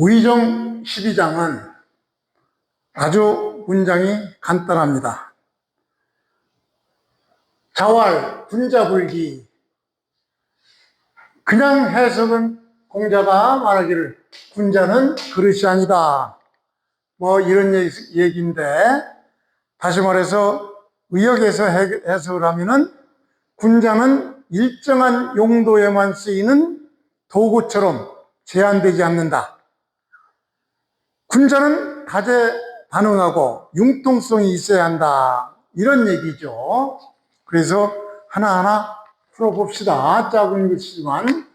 우의정 12장은 아주 문장이 간단합니다. 자활, 군자불기. 그냥 해석은 공자가 말하기를 군자는 그릇이 아니다, 뭐 이런 얘기인데, 다시 말해서 의역에서 해석을 하면은 군자는 일정한 용도에만 쓰이는 도구처럼 제한되지 않는다. 군자는 다재다능하고 융통성이 있어야 한다, 이런 얘기죠. 그래서 하나하나 풀어봅시다. 작은 것이지만.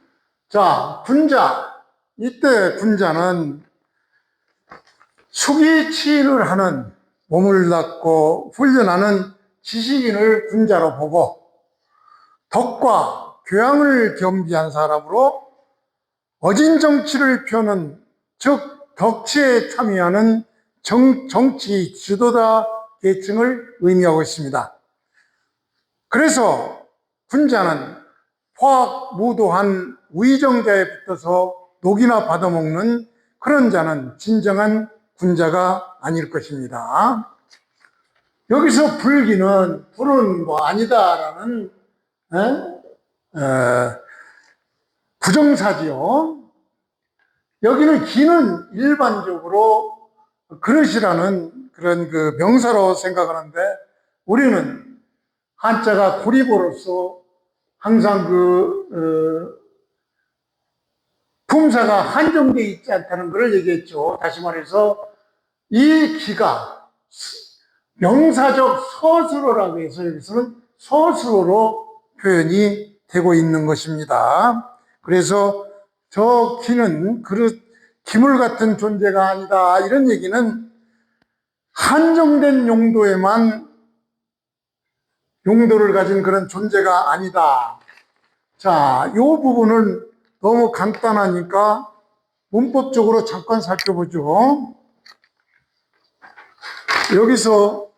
자, 군자. 이때 군자는 수기치인을 하는, 몸을 닦고 훈련하는 지식인을 군자로 보고, 덕과 교양을 겸비한 사람으로 어진 정치를 펴는, 즉 덕치에 참여하는 정치 지도자 계층을 의미하고 있습니다. 그래서 군자는 포악무도한 우의정자에 붙어서 녹이나 받아먹는 그런 자는 진정한 군자가 아닐 것입니다. 여기서 불기는 불은 뭐 아니다라는 부정사지요. 여기는 기는 일반적으로 그릇이라는 그런 그 명사로 생각하는데, 우리는 한자가 구리보로서 항상 품사가 한정되어 있지 않다는 것을 얘기했죠. 다시 말해서 이 기가 명사적 서술어라고 해서 여기서는 서술어로 표현이 되고 있는 것입니다. 그래서 저 기는 그릇, 기물 같은 존재가 아니다, 이런 얘기는 한정된 용도를 가진 그런 존재가 아니다. 자, 이 부분은 너무 간단하니까 문법적으로 잠깐 살펴보죠. 여기서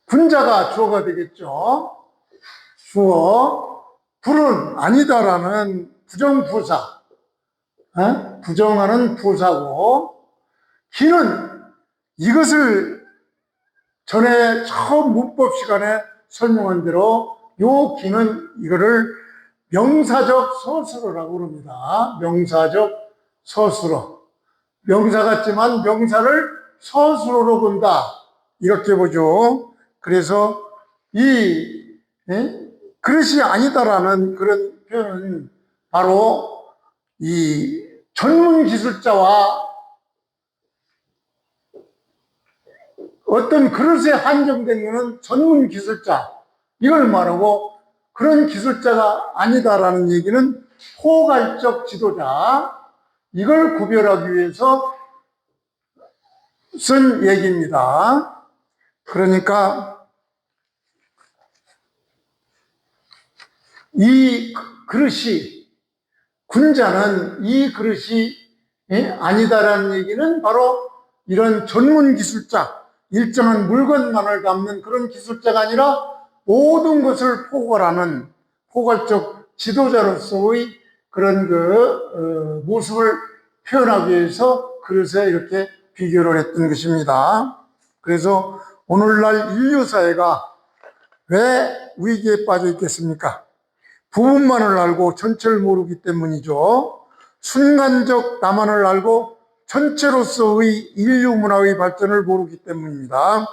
군자가 주어가 되겠죠. 주어, 불은 아니다라는 부정부사, 부정하는 부사고, 기는 이것을 전에 처음 문법 시간에 설명한 대로 요 기는 이거를 명사적 서술어라고 그럽니다. 명사적 서술어. 명사 같지만 명사를 서술어로 본다, 이렇게 보죠. 그래서 이 그릇이 아니다라는 그런 표현은 바로 이 전문 기술자와 어떤 그릇에 한정된 것은 전문 기술자, 이걸 말하고, 그런 기술자가 아니다라는 얘기는 포괄적 지도자, 이걸 구별하기 위해서 쓴 얘기입니다. 그러니까 이 그릇이, 군자는 이 그릇이 아니다라는 얘기는 바로 이런 전문 기술자, 일정한 물건만을 담는 그런 기술자가 아니라 모든 것을 포괄하는 포괄적 지도자로서의 그런 모습을 표현하기 위해서 그릇에 이렇게 비교를 했던 것입니다. 그래서 오늘날 인류사회가 왜 위기에 빠져 있겠습니까? 부분만을 알고 전체를 모르기 때문이죠. 순간적 나만을 알고 전체로서의 인류 문화의 발전을 모르기 때문입니다.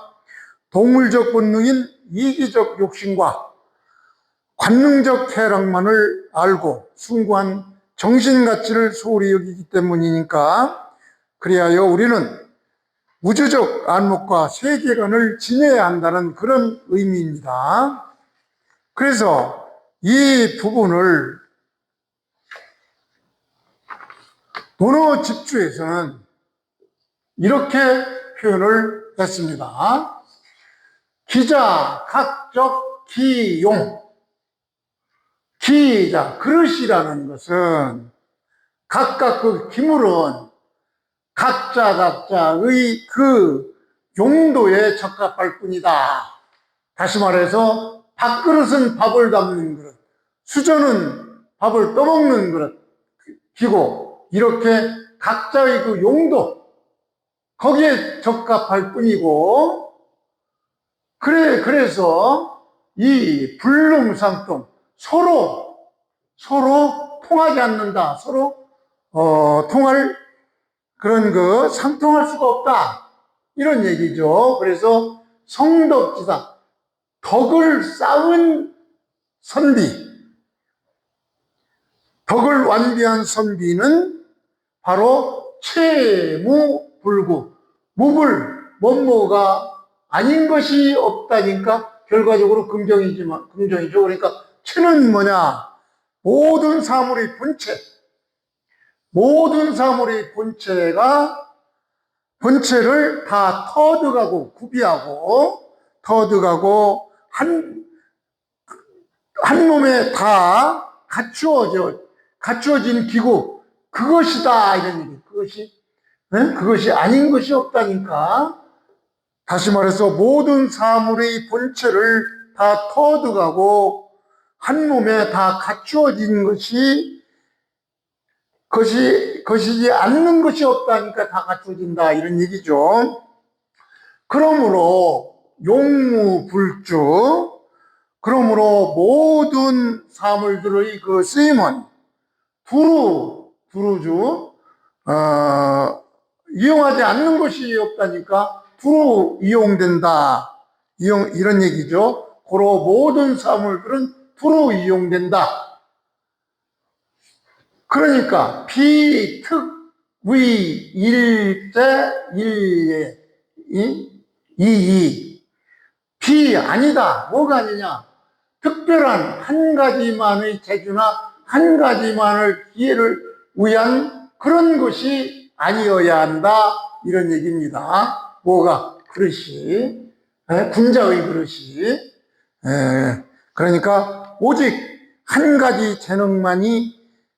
동물적 본능인 이기적 욕심과 관능적 쾌락만을 알고 숭고한 정신가치를 소홀히 여기기 때문이니까, 그리하여 우리는 우주적 안목과 세계관을 지녀야 한다는 그런 의미입니다. 그래서 이 부분을 논어 집주에서는 이렇게 표현을 했습니다. 기자, 각적, 기용. 기자, 그릇이라는 것은 각각 그 기물은 각자의 그 용도에 적합할 뿐이다. 다시 말해서 밥그릇은 밥을 담는 그릇, 수저는 밥을 떠먹는 그릇, 기고, 이렇게 각자의 그 용도, 거기에 적합할 뿐이고, 그래서 이 불능상통, 서로 통하지 않는다. 서로, 상통할 수가 없다. 이런 얘기죠. 그래서 성덕지상, 덕을 쌓은 선비, 덕을 완비한 선비는 바로 채무불구, 뭐뭐가 아닌 것이 없다니까 결과적으로 긍정이죠. 그러니까 채는 뭐냐? 모든 사물의 본체, 본체를 다 터득하고 한 몸에 다 갖추어진 기구, 그것이다, 이런 얘기. 그것이 아닌 것이 없다니까. 다시 말해서 모든 사물의 본체를 다 터득하고 한 몸에 다 갖추어진 것이지 않는 것이 없다니까 다 갖추어진다, 이런 얘기죠. 그러므로 용무불주, 그러므로 모든 사물들의 그 쓰임은 두루주, 이용하지 않는 것이 없다니까 두루 이용된다, 이런 얘기죠. 고로 모든 사물들은 두루 이용된다. 그러니까 비특위 일제 일예 비 아니다. 뭐가 아니냐? 특별한 한 가지만의 재주나 한 가지만의 기회를 위한 그런 것이 아니어야 한다, 이런 얘기입니다. 뭐가? 그릇이, 군자의 그릇이. 그러니까 오직 한 가지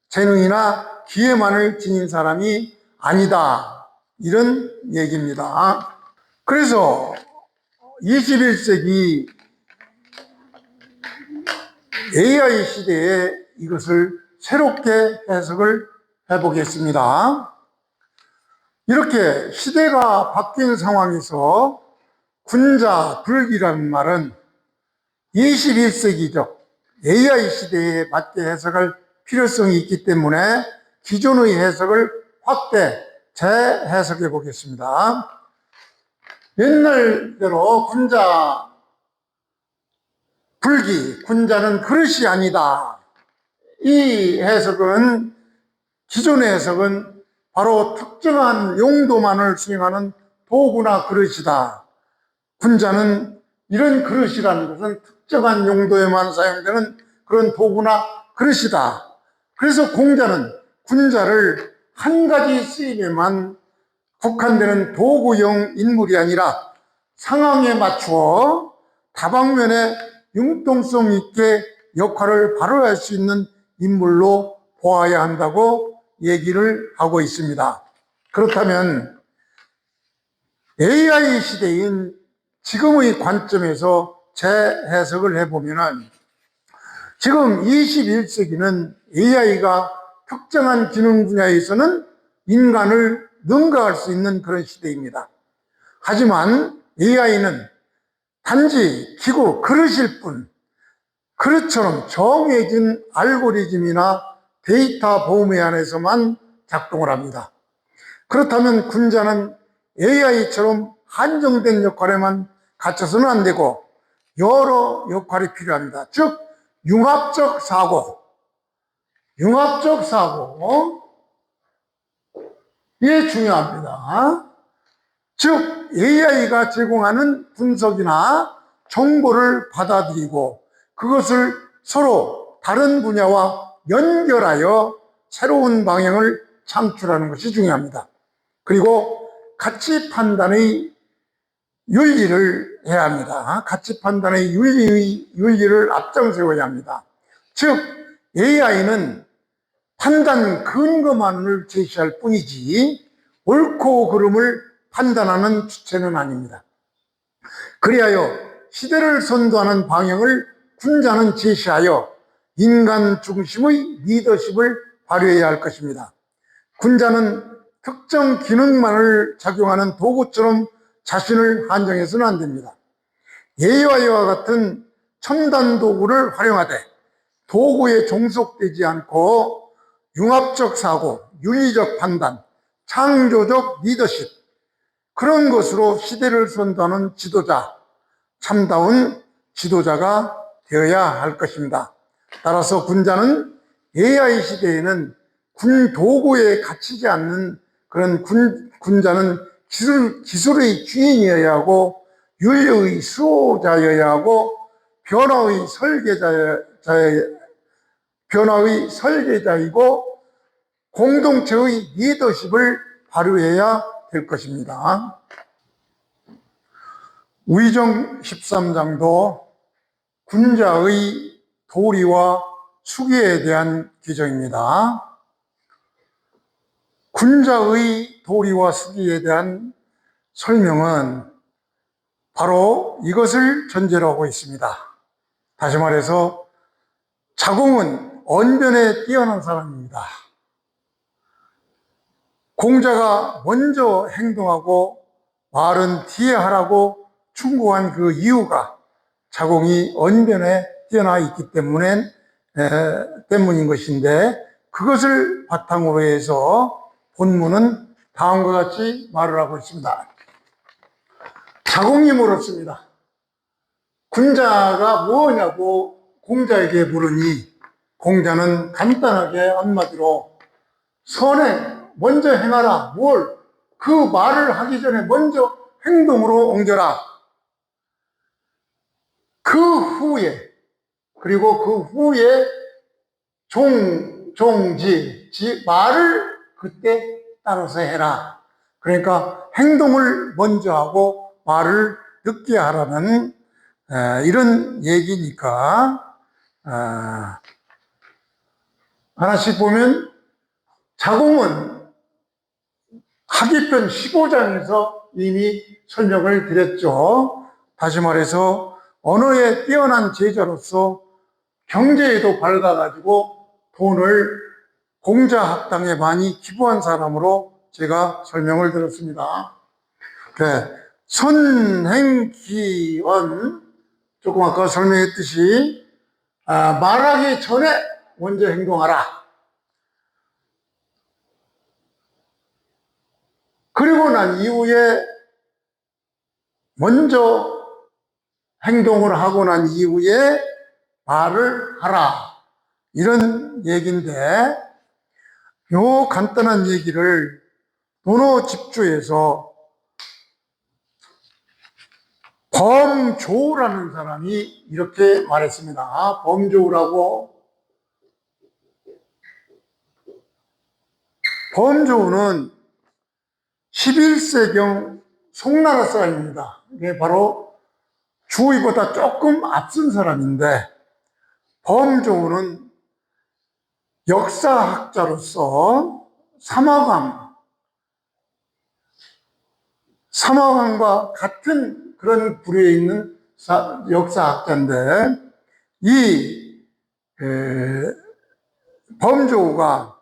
재능이나 기회만을 지닌 사람이 아니다, 이런 얘기입니다. 그래서 21세기 AI 시대에 이것을 새롭게 해석을 해보겠습니다. 이렇게 시대가 바뀐 상황에서 군자 불기라는 말은 21세기적 AI 시대에 맞게 해석할 필요성이 있기 때문에 기존의 해석을 확대 재해석해 보겠습니다. 옛날대로 군자는 그릇이 아니다. 이 해석은, 기존의 해석은 바로 특정한 용도만을 수행하는 도구나 그릇이다. 군자는 이런 그릇이라는 것은 특정한 용도에만 사용되는 그런 도구나 그릇이다. 그래서 군자를 한 가지 쓰임에만 국한되는 도구형 인물이 아니라 상황에 맞추어 다방면에 융통성 있게 역할을 발휘할 수 있는 인물로 보아야 한다고 얘기를 하고 있습니다. 그렇다면 AI 시대인 지금의 관점에서 재해석을 해보면, 지금 21세기는 AI가 특정한 기능 분야에서는 인간을 능가할 수 있는 그런 시대입니다. 하지만 AI는 단지 기구, 그릇일 뿐, 그릇처럼 정해진 알고리즘이나 데이터 범위 안에서만 작동을 합니다. 그렇다면 군자는 AI처럼 한정된 역할에만 갇혀서는 안 되고 여러 역할이 필요합니다. 즉 융합적 사고, 이게 중요합니다. 즉 AI가 제공하는 분석이나 정보를 받아들이고 그것을 서로 다른 분야와 연결하여 새로운 방향을 창출하는 것이 중요합니다. 그리고 가치 판단의 윤리를 해야 합니다. 가치 판단의 윤리를 앞장세워야 합니다. 즉 AI는 판단 근거만을 제시할 뿐이지 옳고 그름을 판단하는 주체는 아닙니다. 그리하여 시대를 선도하는 방향을 군자는 제시하여 인간 중심의 리더십을 발휘해야 할 것입니다. 군자는 특정 기능만을 작용하는 도구처럼 자신을 한정해서는 안 됩니다. 예와 이와 같은 첨단 도구를 활용하되 도구에 종속되지 않고 융합적 사고, 윤리적 판단, 창조적 리더십, 그런 것으로 시대를 선도하는 지도자, 참다운 지도자가 되어야 할 것입니다. 따라서 군자는 AI 시대에는 군 도구에 갇히지 않는 그런 군자는 기술의 주인이어야 하고, 윤리의 수호자여야 하고, 변화의 설계자이고 공동체의 리더십을 발휘해야 될 것입니다. 우의정 13장도 군자의 도리와 수기에 대한 규정입니다. 군자의 도리와 수기에 대한 설명은 바로 이것을 전제로 하고 있습니다. 다시 말해서 자공은 언변에 뛰어난 사람입니다. 공자가 먼저 행동하고 말은 뒤에 하라고 충고한 그 이유가 자공이 언변에 뛰어나 있기 때문인 것인데, 그것을 바탕으로 해서 본문은 다음과 같이 말을 하고 있습니다. 자공이 물었습니다. 군자가 뭐냐고 공자에게 물으니 공자는 간단하게 한마디로 선행, 먼저 행하라. 뭘? 그 말을 하기 전에 먼저 행동으로 옮겨라. 그 후에, 그리고 그 후에 말을 그때 따라서 해라. 그러니까 행동을 먼저 하고 말을 늦게 하라는 이런 얘기니까, 하나씩 보면 자공은 하기편 15장에서 이미 설명을 드렸죠. 다시 말해서 언어에 뛰어난 제자로서 경제에도 밝아가지고 돈을 공자학당에 많이 기부한 사람으로 제가 설명을 드렸습니다. 선행기원, 조금 아까 설명했듯이 말하기 전에 먼저 행동하라. 그리고 난 이후에 먼저 행동을 하고 난 이후에 말을 하라. 이런 얘기인데, 요 간단한 얘기를 논어집주에서 범조라는 사람이 이렇게 말했습니다. 범조라고. 범조는 11세경 송나라 사람입니다. 이게 바로 주의보다 조금 앞선 사람인데, 범조는 역사학자로서 삼화강과 같은 그런 부류에 있는 역사학자인데, 이 범조가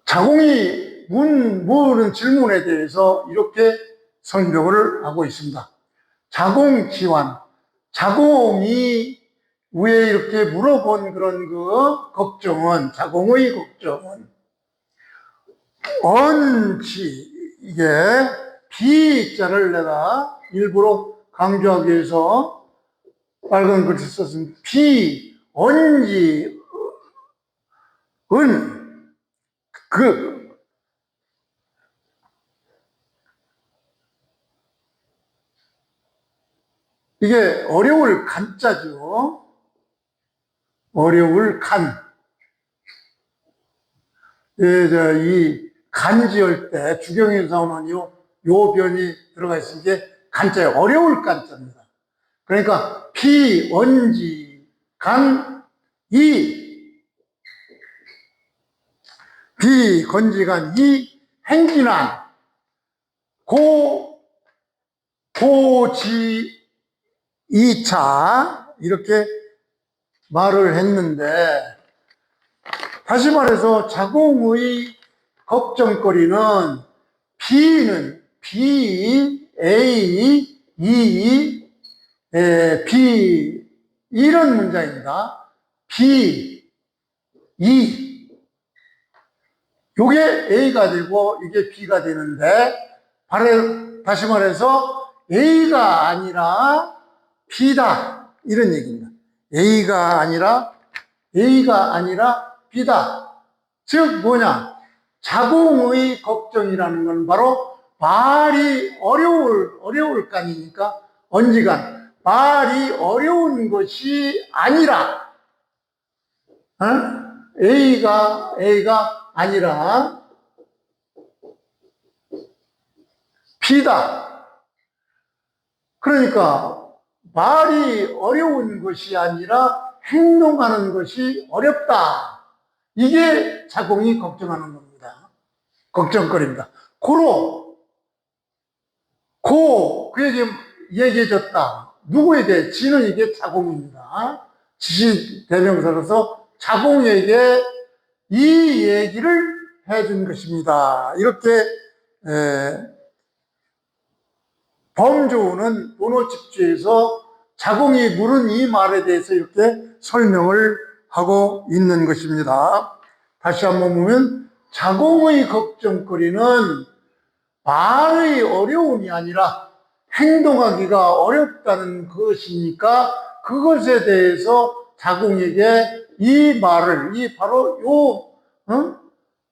자공이 물은 질문에 대해서 이렇게 설명을 하고 있습니다. 자공지환, 자공이 위에 이렇게 물어본 그런 그 걱정은, 자공의 걱정은 이게 비자를 내가 일부러 강조하기 위해서 빨간 글씨 썼습니다. 이게 어려울 간자죠. 어려울 간. 이 간지을 때 주경에서 나오는 요 변이 들어가 있는 게 간자예요. 어려울 간자입니다. 그러니까 비건지간 행진한 고지 2차 이렇게 말을 했는데, 다시 말해서 자궁의 걱정거리는 B는 B, A, E, B 이런 문장입니다. B, E 요게 A가 되고 이게 B가 되는데 다시 말해서 A가 아니라 B다 이런 얘기입니다. A가 아니라 B다. 즉 뭐냐? 자궁의 걱정이라는 건 바로 말이 어려울 거 아닙니까? 언지간 말이 어려운 것이 아니라 A가 아니라 B다. 그러니까 말이 어려운 것이 아니라 행동하는 것이 어렵다. 이게 자궁이 걱정하는 겁니다. 걱정거리입니다. 그에게 얘기해줬다. 누구에게? 지는 이게 자궁입니다. 지시대명사로서 자궁에게 이 얘기를 해준 것입니다. 이렇게 범조우는 논어집주에서 자궁이 물은 이 말에 대해서 이렇게 설명을 하고 있는 것입니다. 다시 한번 보면 자궁의 걱정거리는 말의 어려움이 아니라 행동하기가 어렵다는 것이니까 그것에 대해서 자궁에게 이 말을, 바로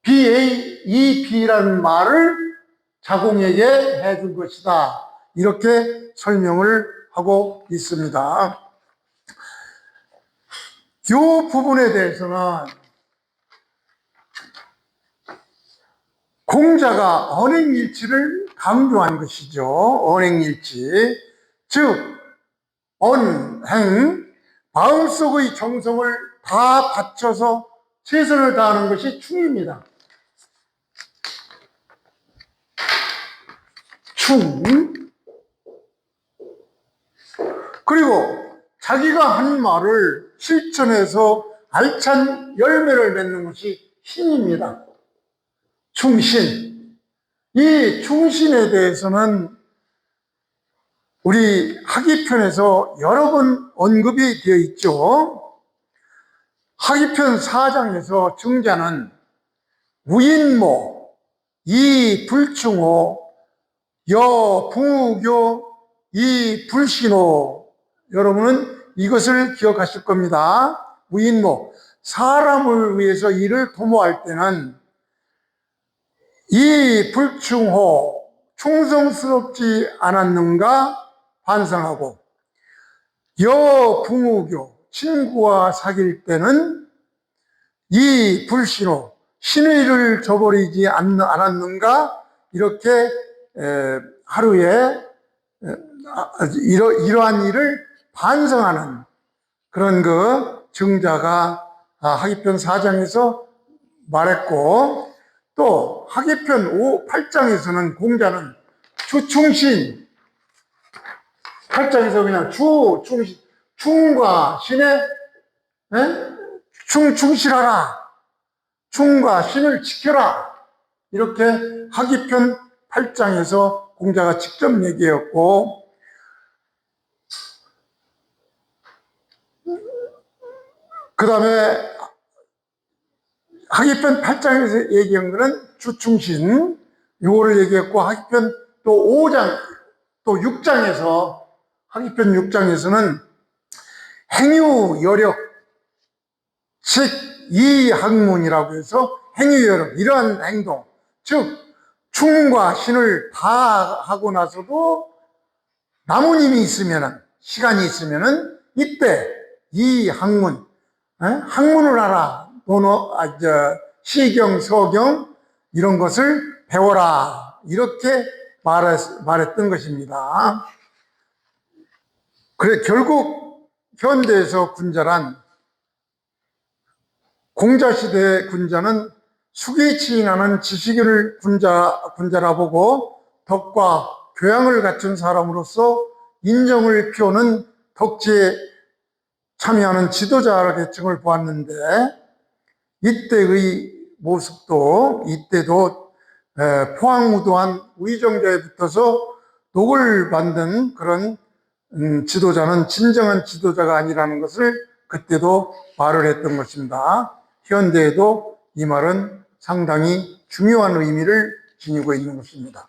BAEB라는 말을 자궁에게 해준 것이다. 이렇게 설명을 하고 있습니다. 이 부분에 대해서는 공자가 언행일치를 강조한 것이죠. 언행일치. 즉, 마음속의 정성을 다 바쳐서 최선을 다하는 것이 충입니다. 그리고 자기가 한 말을 실천해서 알찬 열매를 맺는 것이 신입니다. 충신. 이 충신에 대해서는 우리 학위편에서 여러 번 언급이 되어 있죠. 학위편 4장에서 증자는 우인모, 이불충호, 여붕우교, 이불신호. 여러분은 이것을 기억하실 겁니다. 우인모, 사람을 위해서 일을 도모할 때는 이불충호, 충성스럽지 않았는가 반성하고, 여붕우교, 친구와 사귈 때는 이불신호, 신의를 저버리지 않았는가 이렇게 하루에 이러한 일을 반성하는 그런 증자가 학위편 4장에서 말했고, 또 학위편 8장에서는 공자는 주충신, 8장에서 그냥 주충신, 충과 신에 충실하라, 충과 신을 지켜라, 이렇게 학위편 8장에서 공자가 직접 얘기했고, 그 다음에 학위편 8장에서 얘기한 거는 주충신, 요거를 얘기했고, 학위편 또 5장, 또 6장에서, 학위편 6장에서는 행유여력, 즉, 이학문이라고 해서 행유여력, 이러한 행동, 즉, 충과 신을 다 하고 나서도 남은 힘이 있으면은, 시간이 있으면은, 이때 이 학문, 학문을 하라. 시경, 서경, 이런 것을 배워라. 이렇게 말했던 것입니다. 그래, 결국 현대에서 군자란, 공자시대의 군자는 숙이 치인하는 지식인을 군자라 보고 덕과 교양을 갖춘 사람으로서 인정을 피우는 덕지에 참여하는 지도자 계층을 보았는데, 이때의 모습도 이때도 포항우도한 의정자에 붙어서 녹을 만든 그런 지도자는 진정한 지도자가 아니라는 것을 그때도 말을 했던 것입니다. 현대에도 이 말은 상당히 중요한 의미를 지니고 있는 것입니다.